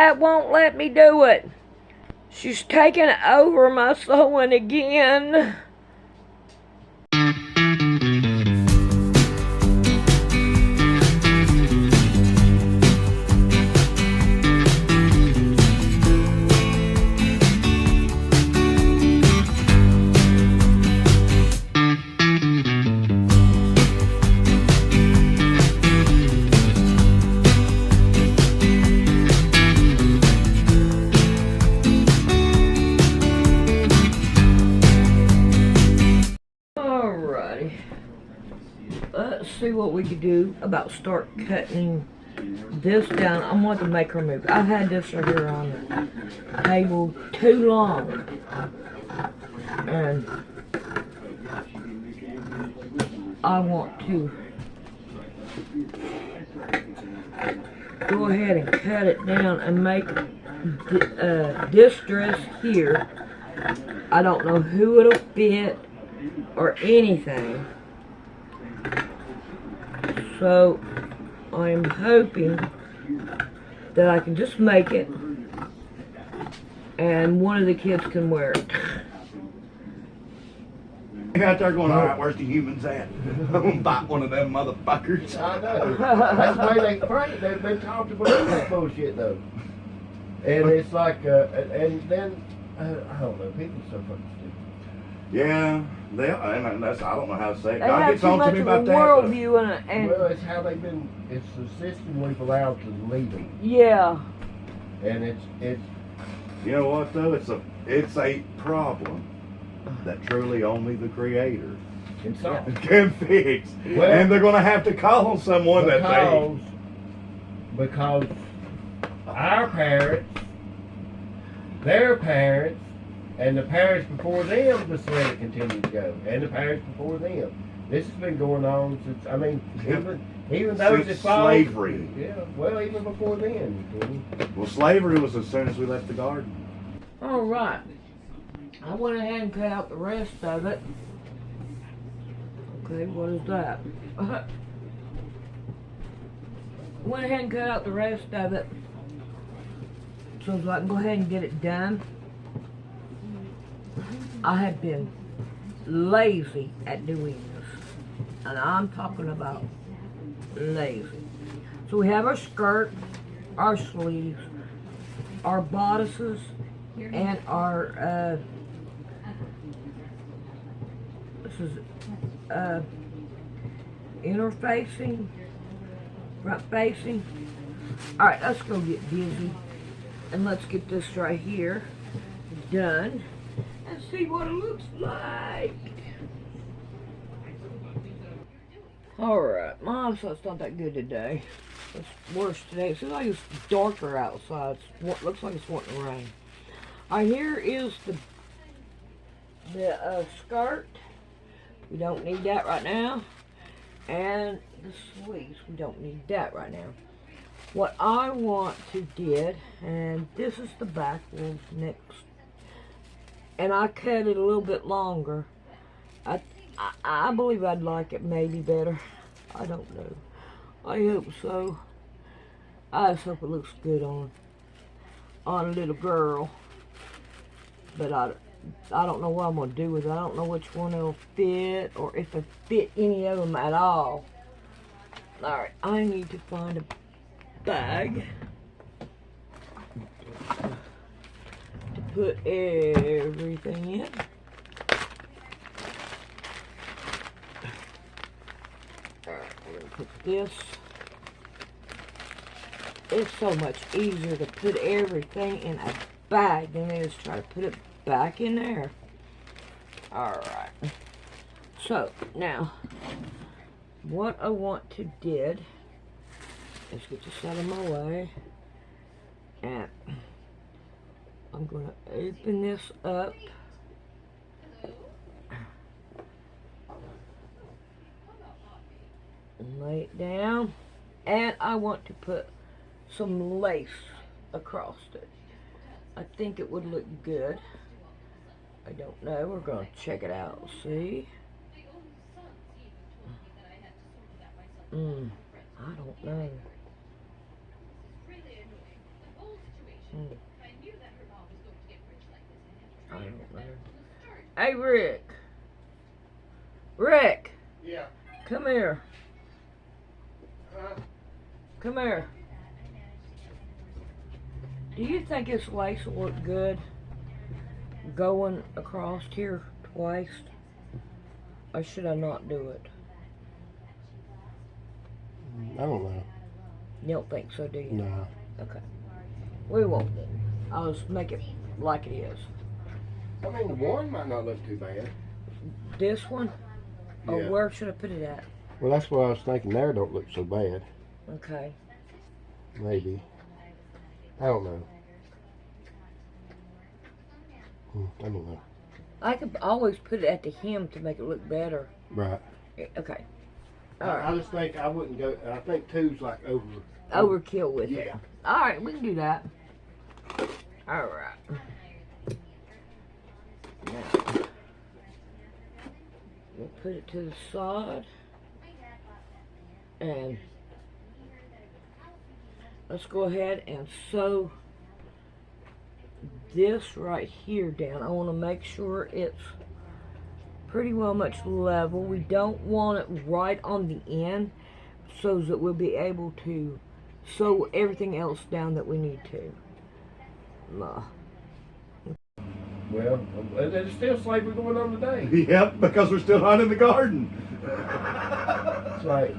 That won't let me do it. She's taking over my sewing again. Alrighty. Let's see what we could do about start cutting this down. I want to make her move. I've had this right here on the table too long. And I want to go ahead and cut it down and make this dress here. I don't know who it'll fit or anything. So I'm hoping that I can just make it and one of the kids can wear it. You're out there going, alright, where's the humans at? I'm gonna bite one of them motherfuckers. I know. That's the way they pray. They've been taught to believe that bullshit, though. And it's like, and then, I don't know, people are so fucking stupid. Yeah, and that's, I don't know how to say it. They God have gets too on to much me of about a that. worldview and Well, it's how they've been, it's the system we've allowed to lead them. yeah. And it's. You know what though? It's a problem that truly only the Creator It's not. can fix. Well, and they're gonna have to call someone because our parents, their parents, and the parents before them just let it continue to go. And the parents before them. This has been going on since, I mean, even those that followed slavery. Yeah, well, even before then. Well, slavery was as soon as we left the garden. Alright. I went ahead and cut out the rest of it. Okay, what is that? Went ahead and cut out the rest of it so I can go ahead and get it done. I have been lazy at doing this. And I'm talking about lazy. So we have our skirt, our sleeves, our bodices, and our this is inner facing, front facing. Alright, let's go get busy and let's get this right here done and see what it looks like. Alright, my eyesight's not that good today. It's worse today. It seems like it's darker outside. It looks like it's wanting to rain. Alright, here is the skirt. We don't need that right now. And the sleeves, we don't need that right now. What I want to did, and this is the back next, and I cut it a little bit longer. I believe I'd like it maybe better. I don't know. I hope so. I just hope it looks good on a little girl. But I don't know what I'm going to do with it. I don't know which one it'll fit, or if it fit any of them at all. Alright, I need to find a bag to put everything in. Alright, we're going to put this. It's so much easier to put everything in a bag than it is to try to put it back in there. Alright. So, now, what I want to did is get this out of my way. And I'm going to open this up. And lay it down. And I want to put some lace across it. I think it would look good. I don't know. We're going to check it out. See? I don't know. I don't know. Hey, Rick. Rick, Yeah. come here. Come here. Do you think this lace will look good going across here twice? Or should I not do it? I don't know. You don't think so, do you? No. Okay. We won't then. I'll just make it like it is. I mean, the one might not look too bad. This one? Oh, Yeah. where should I put it at? Well, that's what I was thinking. There don't look so bad. Okay. Maybe. I don't know. I don't know. I could always put it at the hem to make it look better. Right. Okay. I just think I wouldn't go. I think two's like over. Overkill with it. Yeah. Alright, we can do that. Alright. Now, we'll put it to the side. And let's go ahead and sew this right here down. I want to make sure it's pretty well much level. We don't want it right on the end so that we'll be able to sew everything else down that we need to. Well, there's still slavery going on today. Yep, because we're still not in the garden. It's like,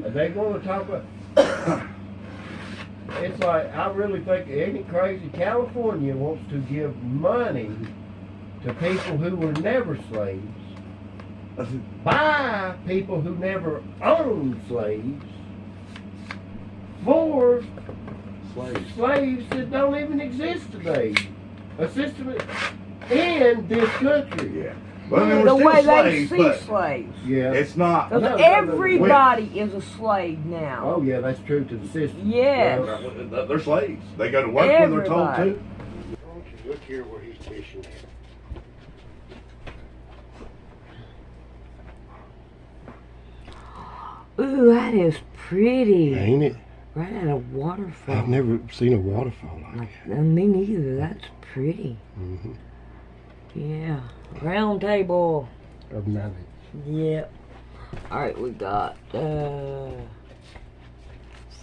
are they going to talk about? It's like, I really think, ain't it crazy? California wants to give money to people who were never slaves, by people who never owned slaves, for slaves that don't even exist today. A system in this country. Yeah. Well, I mean, The we're way still they slaves, see but slaves. Yeah. it's not. Because No, everybody is a slave now. Oh yeah, that's true to the system. Yes. Well, They're slaves. They go to work when they're told Everybody. to. look here where he's fishing at. Ooh, that is pretty. Ain't it? Right at a waterfall. I've never seen a waterfall like Me neither. That's pretty. it. Yeah. Round table. Of knowledge. Yep. Alright, we got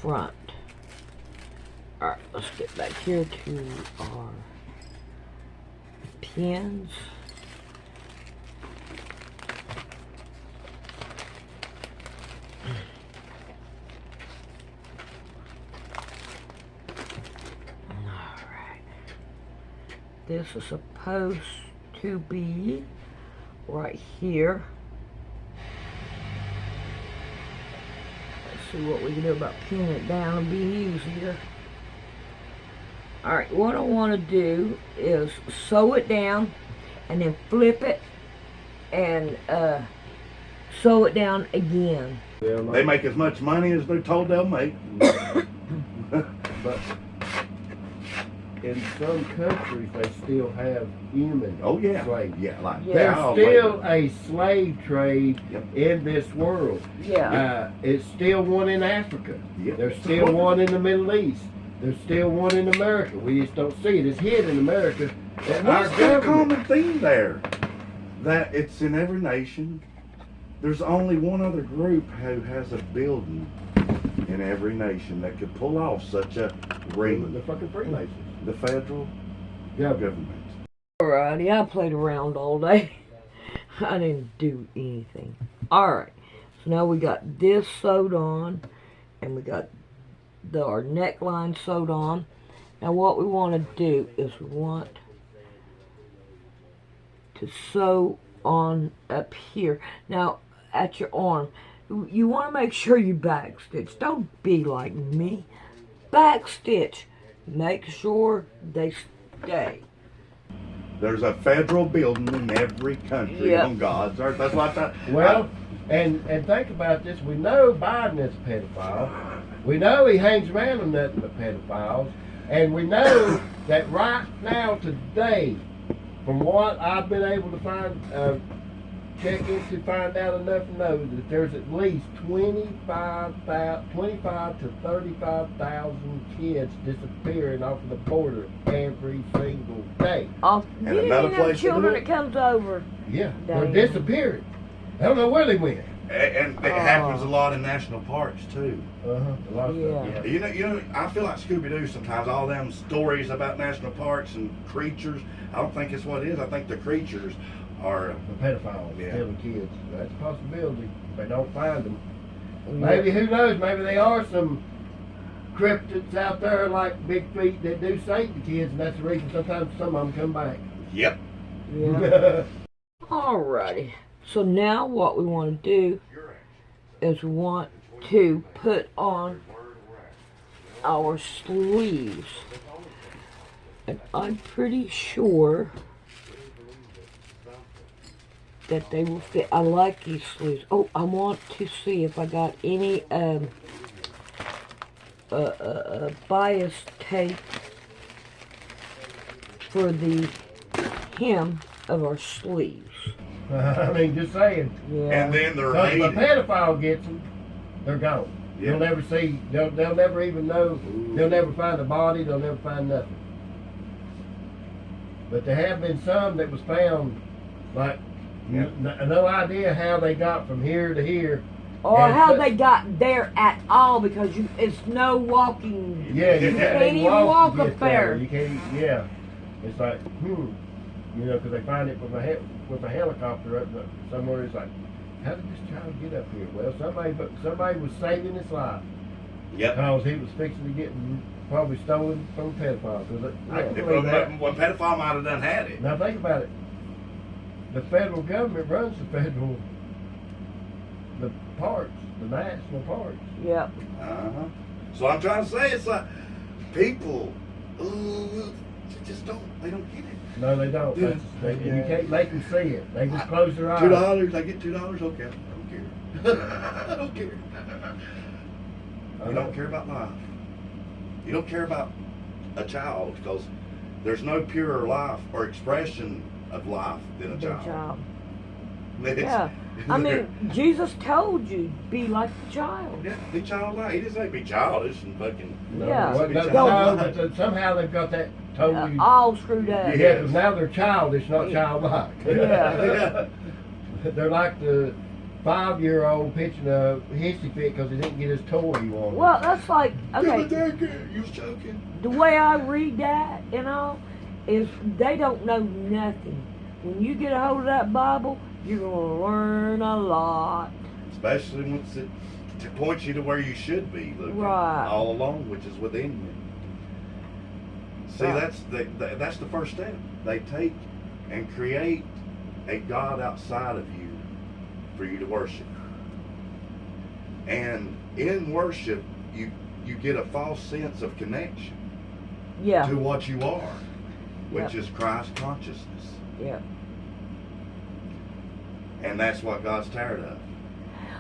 front. Alright, let's get back here to our pins. Alright. This is supposed to be right here. Let's see what we can do about pinning it down. It'll be easier. Alright, what I want to do is sew it down and then flip it and sew it down again. They make as much money as they're told they'll make. But in some countries, they still have human Oh yeah. slaves. Yeah, like Yeah. There's child still labor. a slave trade Yep. in this world. Yeah. It's still one in Africa. Yep. There's still one in the Middle East. There's still one in America. We just don't see it. It's hid in America. And our What's the government. common theme there? That it's in every nation. There's only one other group who has a building in every nation that could pull off such a ring. The fucking Freemasons. The federal government. Alrighty, I played around all day. I didn't do anything. Alright, so now we got this sewed on, and we got our neckline sewed on. Now what we want to do is we want to sew on up here. Now, at your arm, you want to make sure you backstitch. Don't be like me. Backstitch. Make sure they stay. There's a federal building in every country Yep. on God's earth. That's like that. Well, and think about this. We know Biden is a pedophile. We know he hangs around with nothing but pedophiles. And we know that right now, today, from what I've been able to find, check into find out enough to know that there's at least 25 to 35,000 kids disappearing off of the border every single day. Oh, And you another ain't no place to children do it? that comes over. Yeah, Dang. they're disappearing. I don't know where they went. And it happens a lot in national parks too. A lot of Yeah. stuff. You know, I feel like Scooby-Doo sometimes. All them stories about national parks and creatures. I don't think it's what it is. I think the creatures are. The pedophiles Yeah. killing kids. That's a possibility. If they don't find them. Yeah. Maybe, who knows, maybe they are some cryptids out there like Big Feet that do save the kids, and that's the reason sometimes some of them come back. Yep. Yeah. Alrighty. So now what we want to do is we want to put on our sleeves. And I'm pretty sure that they will fit. I like these sleeves. Oh, I want to see if I got any bias tape for the hem of our sleeves. I mean, just saying. Yeah. And then they're Because if a made. pedophile gets them, they're gone. Yeah. You'll never see, they'll never even know, they'll never find a body, they'll never find nothing. But there have been some that was found, like, Yeah. no idea how they got from here to here. Or And how so- they got there at all, because it's no walking. Yeah, you Yeah. can't even walk to up get there. You can't, yeah. It's like, you know, because they find it with a helicopter up somewhere. It's like, how did this child get up here? Well, somebody was saving his life Yep. because he was fixing to get probably stolen from a pedophile. 'Cause I can believe that. One pedophile might have done had it. Now think about it. The federal government runs the parks, the national parks. Yep. Uh-huh. So I'm trying to say, it's like people, just they don't get it. No, they don't. Yeah. You can't make them see it. They just close their eyes. $2, I get $2. Okay, I don't care. I don't care. You don't care about life. You don't care about a child because there's no purer life or expression of life than a Good child. job. It's- Yeah. I mean, Jesus told you, be like the child. yeah, be childlike. He didn't say be childish and fucking. No, Yeah. well, no, Don't- no, but somehow they've got that totally. All screwed up. Yeah. Yeah, 'cause now they're childish, not childlike. Yeah. They're like the 5-year-old pitching a hissy fit because he didn't get his toy he wanted. Well, that's like, okay, You was joking. the way I read that, is they don't know nothing. When you get a hold of that Bible, you're going to learn a lot. Especially once it points you to where you should be looking Right. all along, which is within you. See, Right. that's the first step. They take and create a God outside of you for you to worship. And in worship, you get a false sense of connection Yeah. to what you are, which Yep. is Christ consciousness. Yeah. And that's what God's tired of.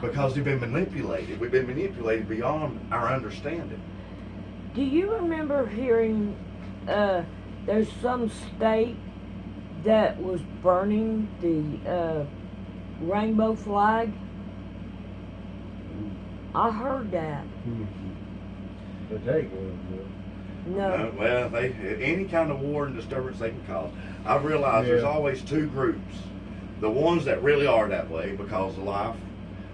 Because we've been manipulated. We've been manipulated beyond our understanding. Do you remember hearing there's some state that was burning the rainbow flag? I heard that. But they go. No. Well, any kind of war and disturbance they can cause. I've realized there's Yeah. always two groups. The ones that really are that way because of life.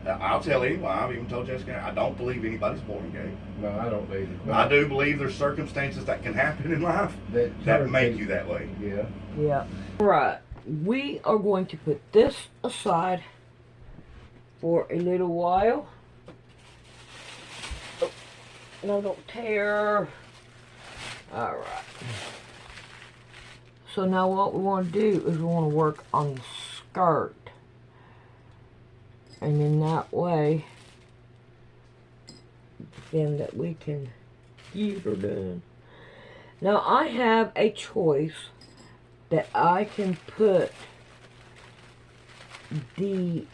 I'll tell anyone, I've even told Jessica, I don't believe anybody's born gay. No, I don't believe it. I do believe there's circumstances that can happen in life that make you that way. Yeah. Yeah. Right. We are going to put this aside for a little while. Oh, no, don't tear. Alright. So now what we want to do is we want to work on the skirt. And in that way, then that we can get her done. Now I have a choice that I can put the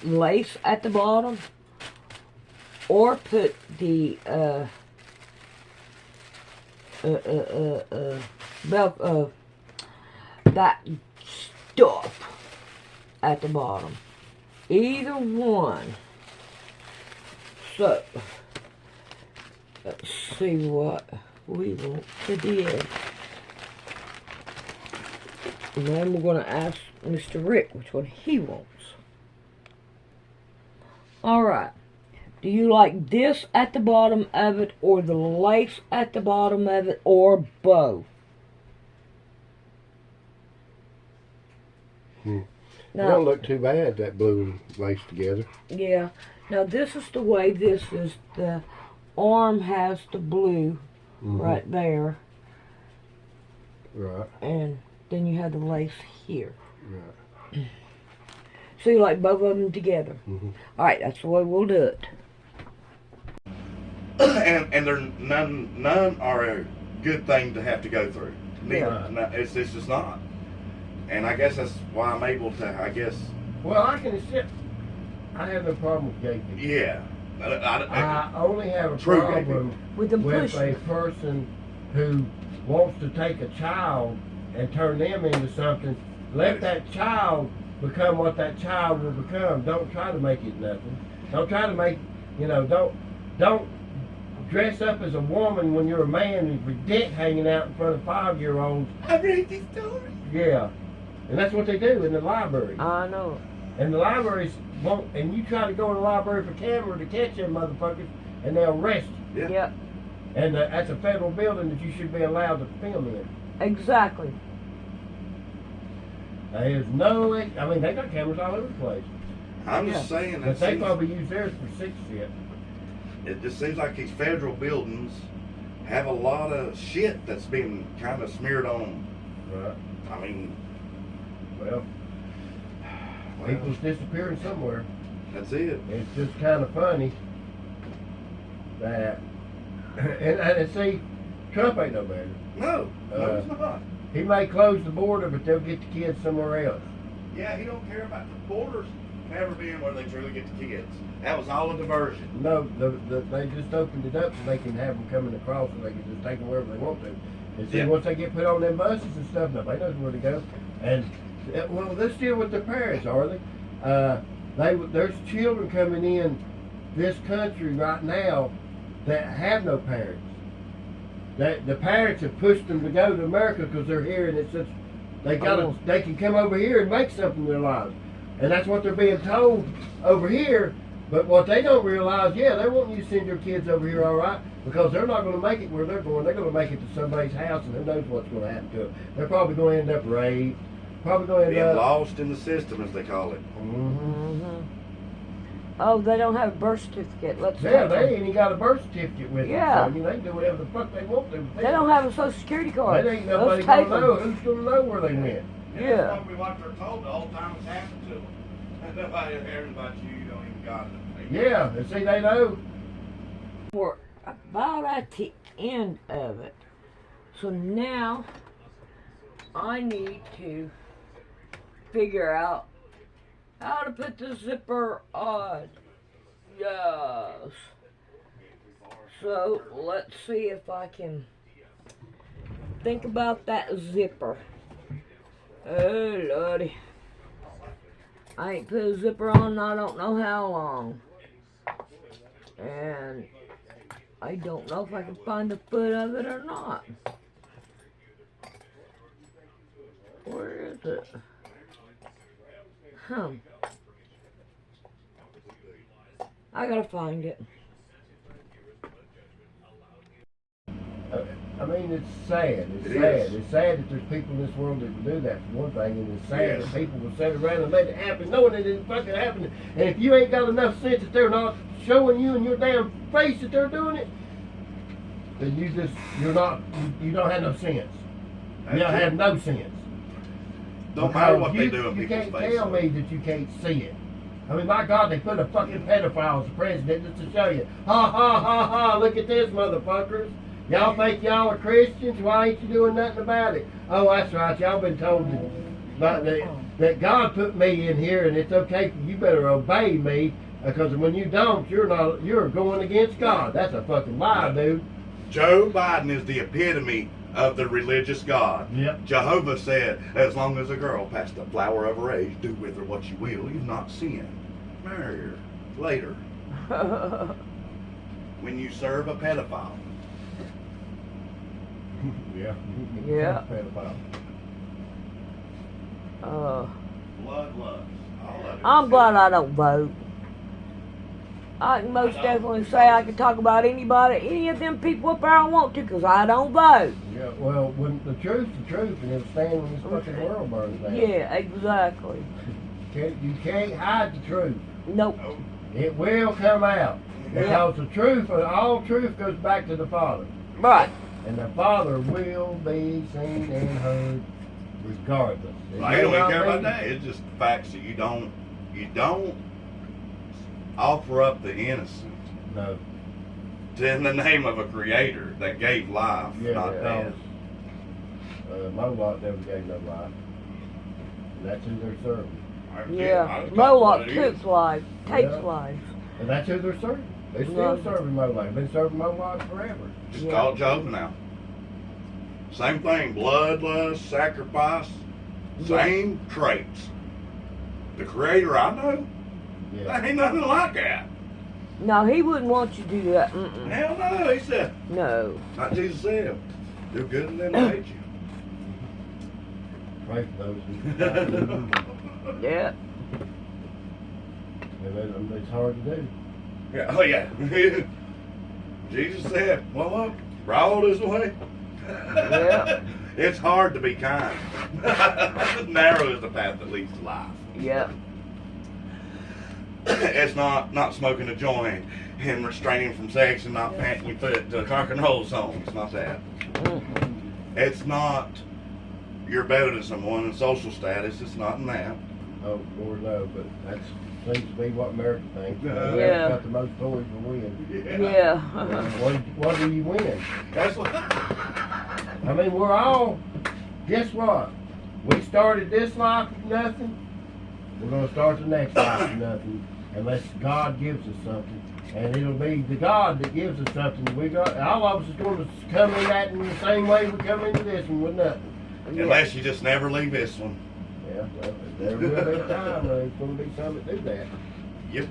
lace at the bottom, or put the that stuff at the bottom. Either one. So, let's see what we want to do. And then we're going to ask Mr. Rick which one he wants. Alright. Do you like this at the bottom of it, or the lace at the bottom of it, or both? It Now, don't look too bad, that blue and lace together. yeah. Now this is the way this is. The arm has the blue right there, Right, and then you have the lace here. right. So you like both of them together. Alright, that's the way we'll do it. And they're none are a good thing to have to go through. Yeah. No, it's just not. And I guess that's why I'm able to. I guess. Well, I can accept. I have no problem with gay people. Yeah. I only have a True gay problem With them with pushing. a person who wants to take a child and turn them into something. Let that child become what that child will become. Don't try to make it nothing. Don't try to make, don't dress up as a woman when you're a man with your dick hanging out in front of 5-year-olds. I read these stories. Yeah. And that's what they do in the library. I know. And the libraries won't, and you try to go in the library for camera to catch them motherfuckers, and they'll arrest you. Yeah. Yep. And that's a federal building that you should be allowed to film in. Exactly. There's no, I mean, they got cameras all over the place. I'm just saying But that they seems, probably use theirs for sex shit. it just seems like these federal buildings have a lot of shit that's been kind of smeared on them. Right. I mean, Well, people's disappearing somewhere. that's it. It's just kind of funny that, and see, Trump ain't no better. No, it's not. He may close the border, but they'll get the kids somewhere else. Yeah, he don't care about the borders never being where they truly get the kids. That was all a diversion. No, they just opened it up so they can have them coming across and they can just take them wherever they want to. And see, Yeah. once they get put on them buses and stuff, nobody knows where to go. And, well, they're still with their parents, are they? There's children coming in this country right now that have no parents. The parents have pushed them to go to America because they're here and it's just, they can come over here and make something of their lives. And that's what they're being told over here. But what they don't realize, yeah, they want you to send your kids over here, all right, because they're not going to make it where they're going. They're going to make it to somebody's house, and who knows what's going to happen to them. They're probably going to end up raped. Probably going to Being end up lost in the system, as they call it. Mm-hmm. Oh, they don't have a birth certificate. Let's Yeah, take they them. ain't even got a birth certificate with Yeah. them. So, they can do whatever the fuck they want to. They don't have a social security card. They ain't nobody Let's going take to know. them. Who's going to know where they went? Yeah. That's probably what they're told the whole time it's happened to them. Nobody cares about you. You don't even got it. Yeah, and see, they know. We're about at the end of it. So now I need to figure out how to put the zipper on. Yes. So let's see if I can think about that zipper. Oh lordy. I ain't put a zipper on I don't know how long. And I don't know if I can find the foot of it or not. Where is it? I gotta find it. I mean, it's sad. It's It sad. is. It's sad that there's people in this world that will do that, for one thing, and it's sad Yes. that people will sit around and let it happen, knowing that it fucking happened. And if you ain't got enough sense that they're not showing you in your damn face that they're doing it, then you don't have no sense. You don't have no sense. Don't matter Because what they do in You people's can't faces. tell me that you can't see it. I mean, my God, they put a fucking pedophile as the president just to show you. Ha ha ha ha! Look at this, motherfuckers. Y'all think y'all are Christians? Why ain't you doing nothing about it? Oh, that's right. Y'all been told that God put me in here, and it's okay. You better obey me, because when you don't, you're going against God. That's a fucking lie, dude. Joe Biden is the epitome of the religious God. Yep. Jehovah said, as long as a girl past the flower of her age, do with her what you will, you've not sinned. Marry her later. When you serve a pedophile. Yeah. Yeah. Pedophile. Bloodlust. All of it. I'm glad I don't vote. I can most definitely say I can talk about anybody, any of them people up there I want to, because I don't vote. Yeah, well, when the truth's the truth, and it'll stand when this fucking world burns down. Yeah, exactly. You can't hide the truth. Nope. It will come out. Because the truth, all truth goes back to the Father. Right. And the Father will be seen and heard regardless. I don't even care about that. It's just facts that you don't offer up the innocent No. in the name of a creator that gave life, Yeah, not death. Moloch never gave no life. And that's who they're serving. Yeah. Moloch took life, takes Yeah. life. And that's who they're serving. They're still Yeah. serving Moloch. Been serving Moloch forever. Just Yeah. call it Jehovah now. Same thing, bloodlust, sacrifice, same traits. The creator I know, Yeah. ain't nothing like that. No, he wouldn't want you to do that. Mm-mm. Hell no, he said, No. like Jesus said, do good and then hate you. Pray for those who Yeah. and it's hard to do. Yeah, oh yeah. Jesus said, well, look, broad is the way. Yeah. It's hard to be kind. Narrow is the path that leads to life. Yeah. It's not smoking a joint and restraining from sex and not panting your foot to a rock and roll song. It's not that. Mm-mm. It's not you're better than someone in social status. It's not in that. Oh, Lord no, but that seems to be what America thinks. Yeah. America's got the most toys to win. Yeah. What do you win? That's what. I mean, we're all, guess what? We started this life with nothing. We're going to start the next life with nothing. Unless God gives us something. And it'll be the God that gives us something. All of us is going to come in that in the same way we come into this one with nothing. Unless you just never leave this one. Yeah, well, there will be a time when there's going to be some that do that. Yep.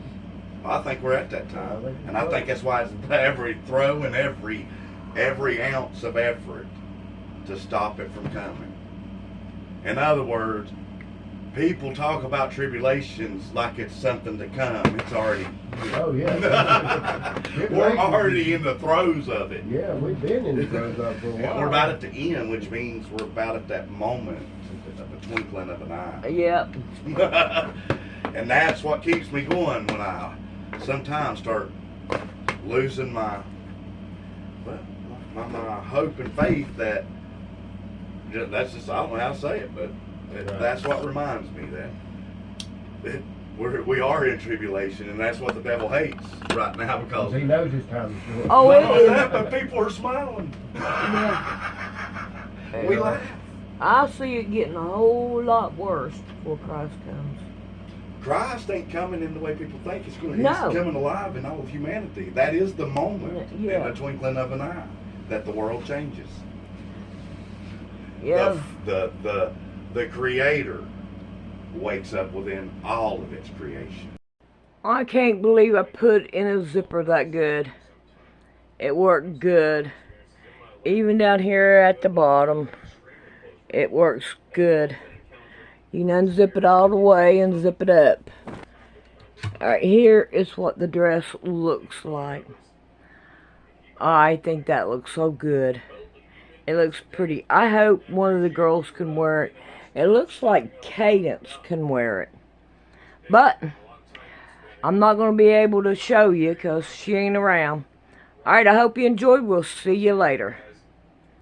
I think we're at that time. And I think that's why it's every throw and every ounce of effort to stop it from coming. In other words, people talk about tribulations like it's something to come. It's already. Oh, yeah. We're already in the throes of it. Yeah, we've been in the throes of it for a And while. we're about at the end, which means we're about at that moment of the twinkling of an eye. Yep. And that's what keeps me going when I sometimes start losing my hope and faith that that's just, I don't know how to say it, but that's what reminds me that we are in tribulation, and that's what the devil hates right now because He knows his time is short. Oh, not it only is. that, but people are smiling. We laugh. I see it getting a whole lot worse before Christ comes. Christ ain't coming in the way people think he's going. No. He's coming alive in all of humanity. That is the moment Yeah. in the twinkling of an eye that the world changes. Yeah. The Creator wakes up within all of its creation. I can't believe I put it in a zipper that good. It worked good. Even down here at the bottom, it works good. You can unzip it all the way and zip it up. Alright, here is what the dress looks like. I think that looks so good. It looks pretty. I hope one of the girls can wear it. It looks like Cadence can wear it. But I'm not going to be able to show you because she ain't around. Alright, I hope you enjoyed. We'll see you later.